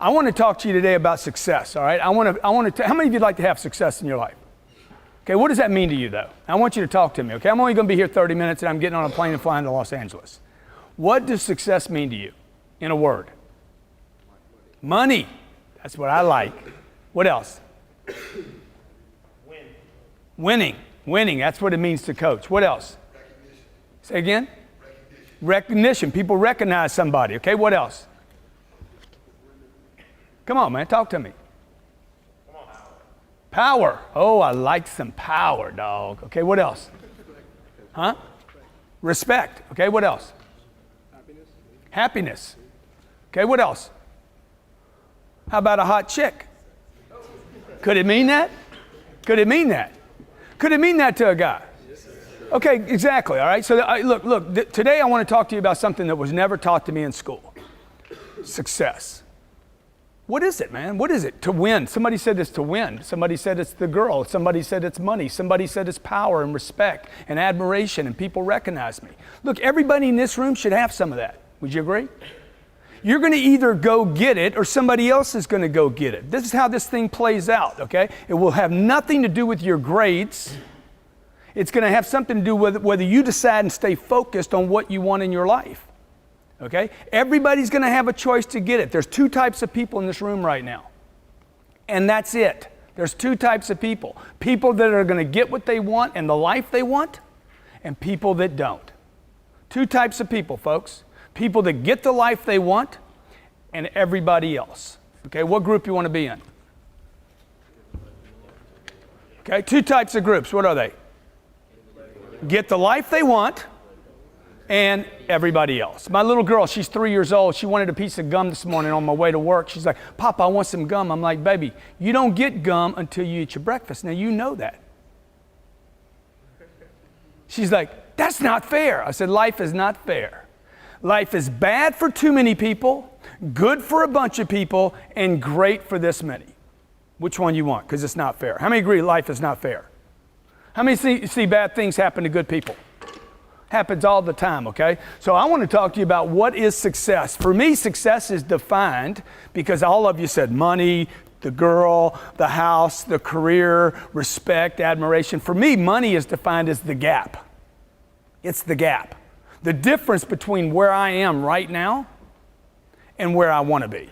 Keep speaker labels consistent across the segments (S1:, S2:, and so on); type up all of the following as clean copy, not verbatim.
S1: I want to talk to you today about success, all right? how many of you'd like to have success in your life? Okay, what does that mean to you, though? I want you to talk to me, okay? I'm only going to be here 30 minutes, and I'm getting on a plane and flying to Los Angeles. What does success mean to you, in a word? Money. That's what I like. What else? Winning. That's what it means to coach. What else?
S2: Recognition.
S1: Say again? Recognition. People recognize somebody. Okay, what else? Come on, man, talk to me. Power. Oh, I like some power, dog. Okay, what else? Huh? Respect. Okay, what else? Happiness. Okay, what else? How about a hot chick? Could it mean that? Could it mean that? Could it mean that to a guy? Okay, exactly, all right? So look, today I want to talk to you about something that was never taught to me in school. Success. What is it, man? What is it? To win. Somebody said it's to win. Somebody said it's the girl. Somebody said it's money. Somebody said it's power and respect and admiration and people recognize me. Look, everybody in this room should have some of that. Would you agree? You're going to either go get it or somebody else is going to go get it. This is how this thing plays out, okay? It will have nothing to do with your grades. It's going to have something to do with whether you decide and stay focused on what you want in your life. Okay? Everybody's going to have a choice to get it. There's two types of people in this room right now. And that's it. There's two types of people. People that are going to get what they want and the life they want, and people that don't. Two types of people, folks. People that get the life they want, and everybody else. Okay? What group you want to be in? Okay? Two types of groups. What are they? Get the life they want, and everybody else. My little girl, she's 3 years old. She wanted a piece of gum this morning on my way to work. She's like, Papa, I want some gum. I'm like, baby, you don't get gum until you eat your breakfast. Now, you know that. She's like, that's not fair. I said, life is not fair. Life is bad for too many people, good for a bunch of people, and great for this many. Which one you want? Because it's not fair. How many agree life is not fair? How many see bad things happen to good people? Happens all the time, okay? So I want to talk to you about what is success. For me, success is defined because all of you said money, the girl, the house, the career, respect, admiration. For me, money is defined as the gap. It's the gap. The difference between where I am right now and where I want to be.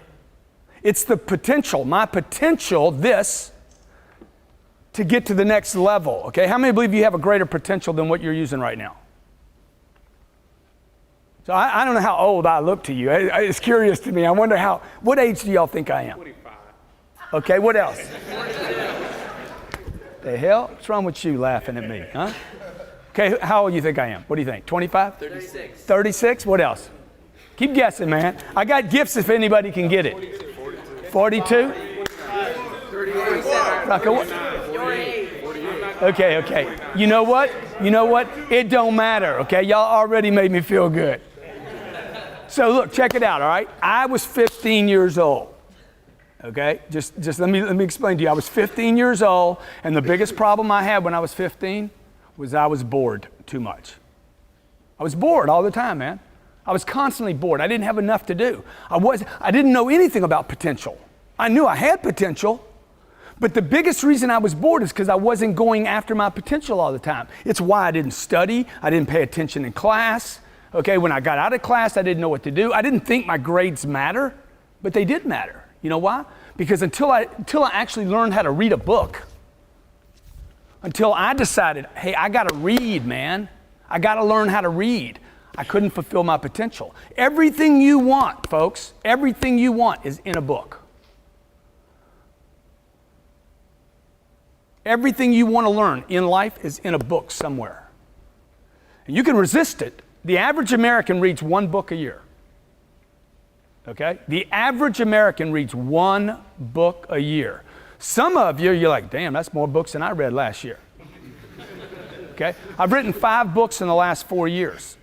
S1: It's the potential, my potential, to get to the next level, okay? How many believe you have a greater potential than what you're using right now? So I don't know how old I look to you. It's curious to me. I wonder what age do y'all think I am?
S2: 45.
S1: Okay, what else? The hell? What's wrong with you laughing at me, huh? Okay, how old do you think I am? What do you think, 25?
S2: 36.
S1: 36? What else? Keep guessing, man. I got gifts if anybody can get it. 42? 38. Okay. You know what? It don't matter, okay? Y'all already made me feel good. So look, check it out, all right? I was 15 years old, okay? Just let me explain to you. I was 15 years old, and the biggest problem I had when I was 15 was I was bored too much. I was bored all the time, man. I was constantly bored. I didn't have enough to do. I didn't know anything about potential. I knew I had potential, but the biggest reason I was bored is because I wasn't going after my potential all the time. It's why I didn't study. I didn't pay attention in class. Okay, when I got out of class, I didn't know what to do. I didn't think my grades matter, but they did matter. You know why? Because until I actually learned how to read a book, until I decided, hey, I got to read, man. I got to learn how to read. I couldn't fulfill my potential. Everything you want, folks, everything you want is in a book. Everything you want to learn in life is in a book somewhere. And you can resist it. The average American reads one book a year. Okay? The average American reads one book a year. Some of you, you're like, damn, that's more books than I read last year. Okay? I've written 5 books in the last 4 years.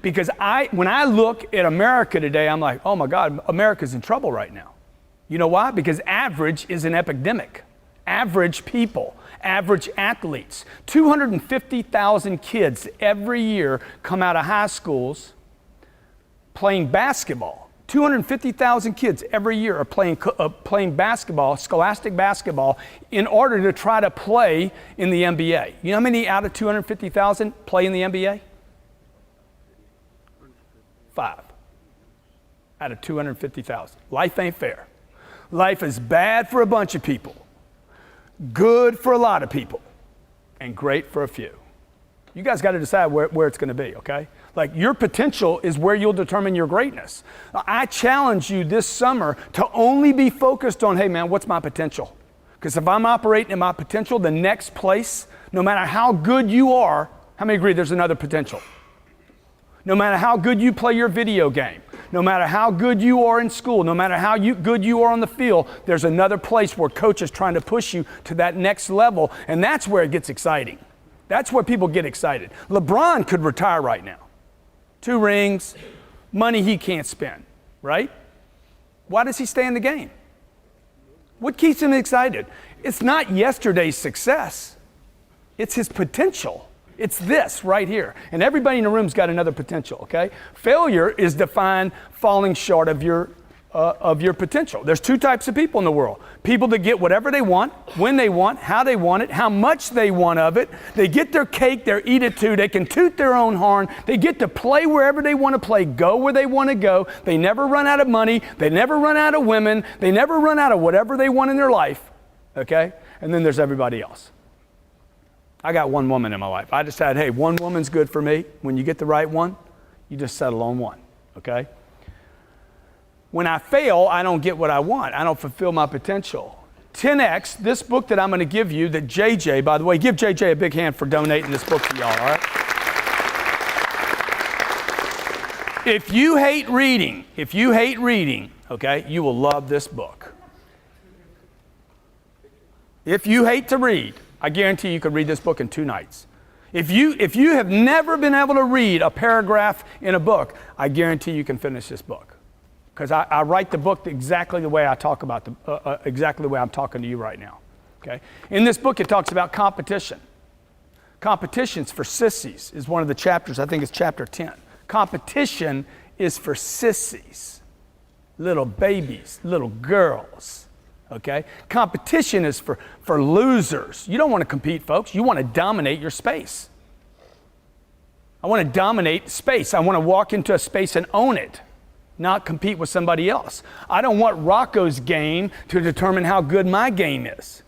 S1: Because when I look at America today, I'm like, oh my God, America's in trouble right now. You know why? Because average is an epidemic. Average people, average athletes. 250,000 kids every year come out of high schools playing basketball. 250,000 kids every year are playing basketball, scholastic basketball, in order to try to play in the NBA. You know how many out of 250,000 play in the NBA? 5 out of 250,000. Life ain't fair. Life is bad for a bunch of people, good for a lot of people, and great for a few. You guys got to decide where it's going to be, okay? Like, your potential is where you'll determine your greatness. I challenge you this summer to only be focused on, hey man, what's my potential? Because if I'm operating in my potential, the next place, no matter how good you are, how many agree there's another potential? No matter how good you play your video game, no matter how good you are in school, no matter how good you are on the field, there's another place where coach is trying to push you to that next level, and that's where it gets exciting. That's where people get excited. LeBron could retire right now. 2 rings, money he can't spend, right? Why does he stay in the game? What keeps him excited? It's not yesterday's success. It's his potential. It's this right here. And everybody in the room's got another potential, okay? Failure is defined falling short of your potential. There's 2 types of people in the world. People that get whatever they want, when they want, how they want it, how much they want of it. They get their cake, they eat it too. They can toot their own horn. They get to play wherever they want to play, go where they want to go. They never run out of money. They never run out of women. They never run out of whatever they want in their life, okay? And then there's everybody else. I got 1 woman in my life. I decided, hey, 1 woman's good for me. When you get the right one, you just settle on 1, okay? When I fail, I don't get what I want. I don't fulfill my potential. 10X, this book that I'm going to give you, that JJ, by the way, give JJ a big hand for donating this book to y'all, all right? If you hate reading, okay, you will love this book. If you hate to read, I guarantee you could read this book in 2 nights. If you have never been able to read a paragraph in a book, I guarantee you can finish this book. Because I write the book exactly the way I talk about exactly the way I'm talking to you right now. Okay? In this book, it talks about competition. Competition's for sissies is one of the chapters. I think it's chapter 10. Competition is for sissies, little babies, little girls. Okay? Competition is for losers. You don't want to compete, folks. You want to dominate your space. I want to dominate space. I want to walk into a space and own it, not compete with somebody else. I don't want Rocco's game to determine how good my game is,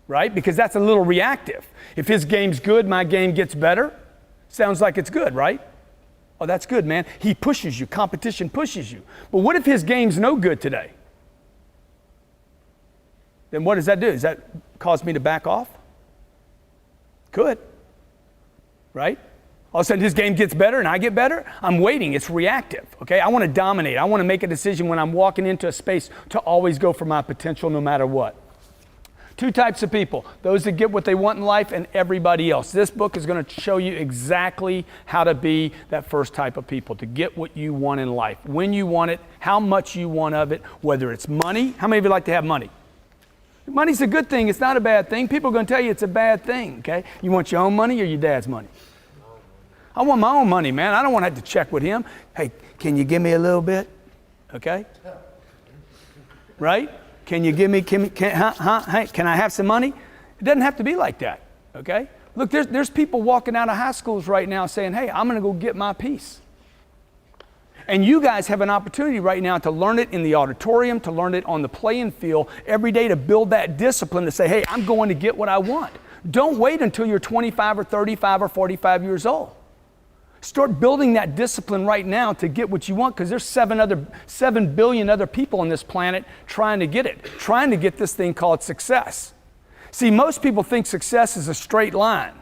S1: right? Because that's a little reactive. If his game's good, my game gets better. Sounds like it's good, right? Oh, that's good, man. He pushes you. Competition pushes you. But what if his game's no good today? Then what does that do? Does that cause me to back off? Could, right? All of a sudden his game gets better and I get better. I'm waiting. It's reactive. Okay? I want to dominate. I want to make a decision when I'm walking into a space to always go for my potential no matter what. 2 types of people. Those that get what they want in life and everybody else. This book is going to show you exactly how to be that first type of people, to get what you want in life, when you want it, how much you want of it, whether it's money. How many of you like to have money? Money's a good thing. It's not a bad thing. People are going to tell you it's a bad thing. Okay? You want your own money or your dad's money? I want my own money, man. I don't want to have to check with him. Hey, can you give me a little bit? Okay? Right? Can you give me, hey, can I have some money? It doesn't have to be like that, okay? Look, there's people walking out of high schools right now saying, hey, I'm going to go get my piece. And you guys have an opportunity right now to learn it in the auditorium, to learn it on the playing field every day, to build that discipline to say, hey, I'm going to get what I want. Don't wait until you're 25 or 35 or 45 years old. Start building that discipline right now to get what you want, because there's 7 billion other people on this planet trying to get it, trying to get this thing called success. See, most people think success is a straight line.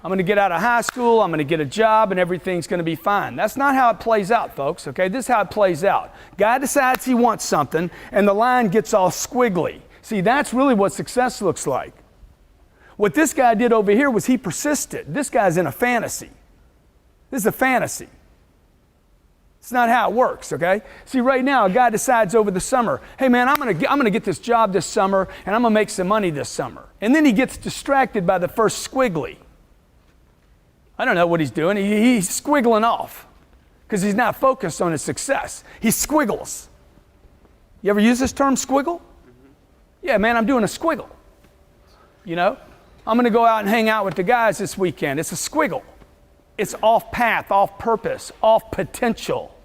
S1: I'm going to get out of high school, I'm going to get a job, and everything's going to be fine. That's not how it plays out, folks, okay? This is how it plays out. Guy decides he wants something, and the line gets all squiggly. See, that's really what success looks like. What this guy did over here was he persisted. This guy's in a fantasy. This is a fantasy. It's not how it works, okay? See, right now, a guy decides over the summer, hey man, I'm gonna get this job this summer, and I'm gonna make some money this summer. And then he gets distracted by the first squiggly. I don't know what he's doing. He's squiggling off. because he's not focused on his success. He squiggles. You ever use this term, squiggle? Yeah, man, I'm doing a squiggle. You know, I'm going to go out and hang out with the guys this weekend. It's a squiggle. It's off path, off purpose, off potential.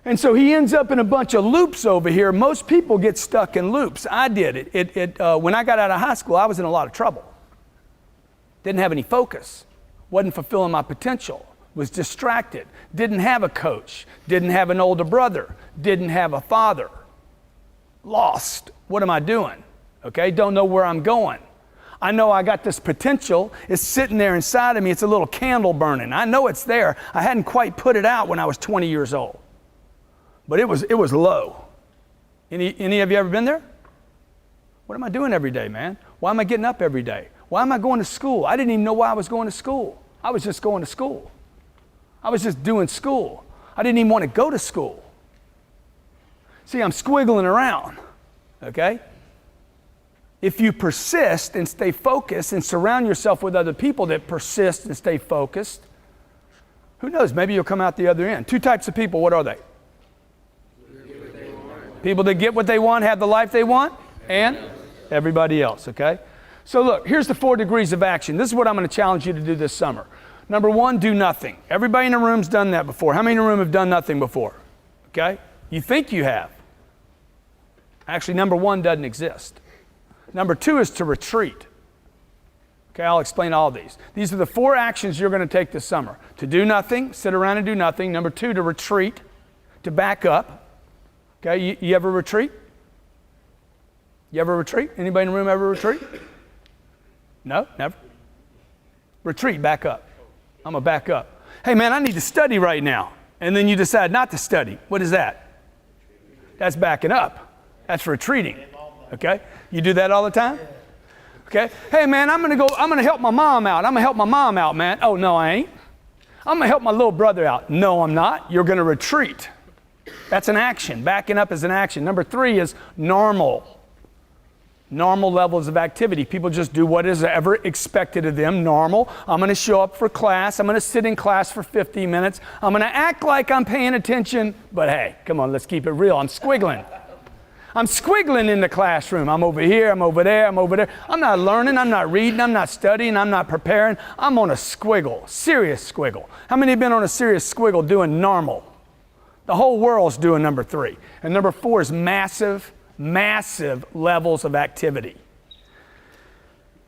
S1: And so he ends up in a bunch of loops over here. Most people get stuck in loops. I did it. When I got out of high school, I was in a lot of trouble. Didn't have any focus. Wasn't fulfilling my potential. Was distracted. Didn't have a coach. Didn't have an older brother. Didn't have a father. Lost. What am I doing? Okay, don't know where I'm going. I know I got this potential. It's sitting there inside of me. It's a little candle burning. I know it's there. I hadn't quite put it out when I was 20 years old. But it was low. Any of you ever been there? What am I doing every day, man? Why am I getting up every day? Why am I going to school? I didn't even know why I was going to school. I was just going to school. I was just doing school. I didn't even want to go to school. See, I'm squiggling around, okay? If you persist and stay focused and surround yourself with other people that persist and stay focused, who knows, maybe you'll come out the other end. Two types of people, what are they? People that get what they want, have the life they want, and everybody else, okay? So look, here's the 4 degrees of action. This is what I'm going to challenge you to do this summer. Number 1, do nothing. Everybody in the room's done that before. How many in the room have done nothing before? Okay? You think you have. Actually, number 1 doesn't exist. Number 2 is to retreat. Okay, I'll explain all these. These are the 4 actions you're going to take this summer. To do nothing, sit around and do nothing. Number 2, to retreat, to back up. Okay, you ever retreat? You ever retreat? Anybody in the room ever retreat? No, never. Retreat, back up. I'm going to back up. Hey man, I need to study right now. And then you decide not to study. What is that? That's backing up. That's retreating. Okay? You do that all the time? Okay? Hey man, I'm going to help my mom out. I'm going to help my mom out, man. Oh, no, I ain't. I'm going to help my little brother out. No, I'm not. You're going to retreat. That's an action. Backing up is an action. Number 3 is normal. Normal levels of activity. People just do what is ever expected of them, normal. I'm going to show up for class. I'm going to sit in class for 50 minutes. I'm going to act like I'm paying attention. But hey, come on, let's keep it real. I'm squiggling. I'm squiggling in the classroom. I'm over here, I'm over there, I'm over there. I'm not learning, I'm not reading, I'm not studying, I'm not preparing. I'm on a squiggle, serious squiggle. How many have been on a serious squiggle doing normal? The whole world's doing number 3. And number 4 is massive levels of activity.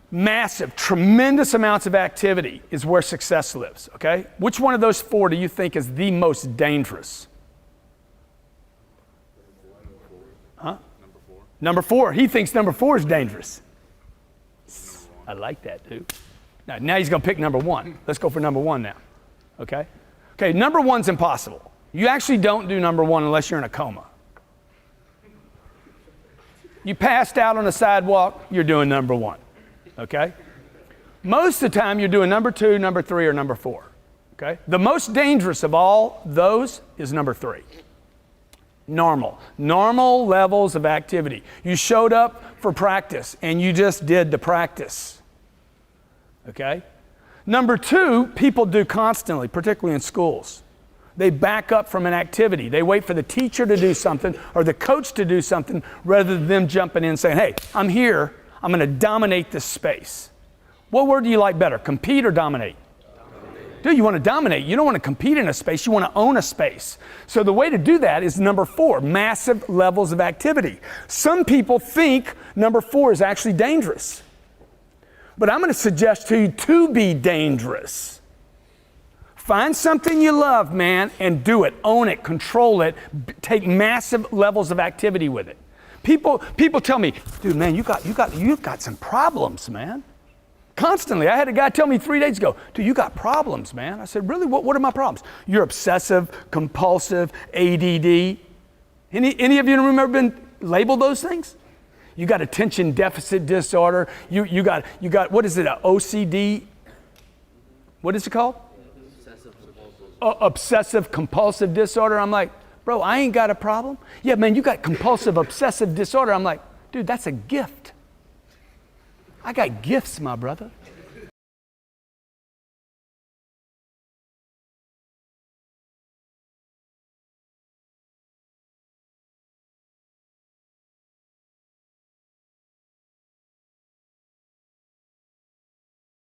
S1: Massive, tremendous amounts of activity is where success lives, okay? Which one of those 4 do you think is the most dangerous? Huh? Number 4. He thinks number 4 is dangerous. I like that, dude. Now he's going to pick number 1. Let's go for number 1 now, okay? Okay, number 1's impossible. You actually don't do number 1 unless you're in a coma. You passed out on the sidewalk, you're doing number 1, okay? Most of the time, you're doing number 2, number 3, or number 4, okay? The most dangerous of all those is number 3. Normal levels of activity. You showed up for practice, and you just did the practice, okay? Number 2, people do constantly, particularly in schools. They back up from an activity. They wait for the teacher to do something or the coach to do something rather than them jumping in and saying, hey, I'm here. I'm going to dominate this space. What word do you like better, compete or dominate? Dude, you want to dominate. You don't want to compete in a space. You want to own a space. So the way to do that is number 4, massive levels of activity. Some people think number 4 is actually dangerous. But I'm going to suggest to you to be dangerous. Find something you love, man, and do it. Own it, control it, take massive levels of activity with it. People tell me, dude, man, you got some problems, man. Constantly. I had a guy tell me 3 days ago, dude, you got problems, man. I said, really? What are my problems? You're obsessive, compulsive, ADD. Any of you remember been labeled those things? You got attention deficit disorder. You got what is it? A OCD? What is it called? Obsessive compulsive disorder. I'm like, bro, I ain't got a problem. Yeah, man, you got compulsive obsessive disorder. I'm like, dude, that's a gift. I got gifts, my brother.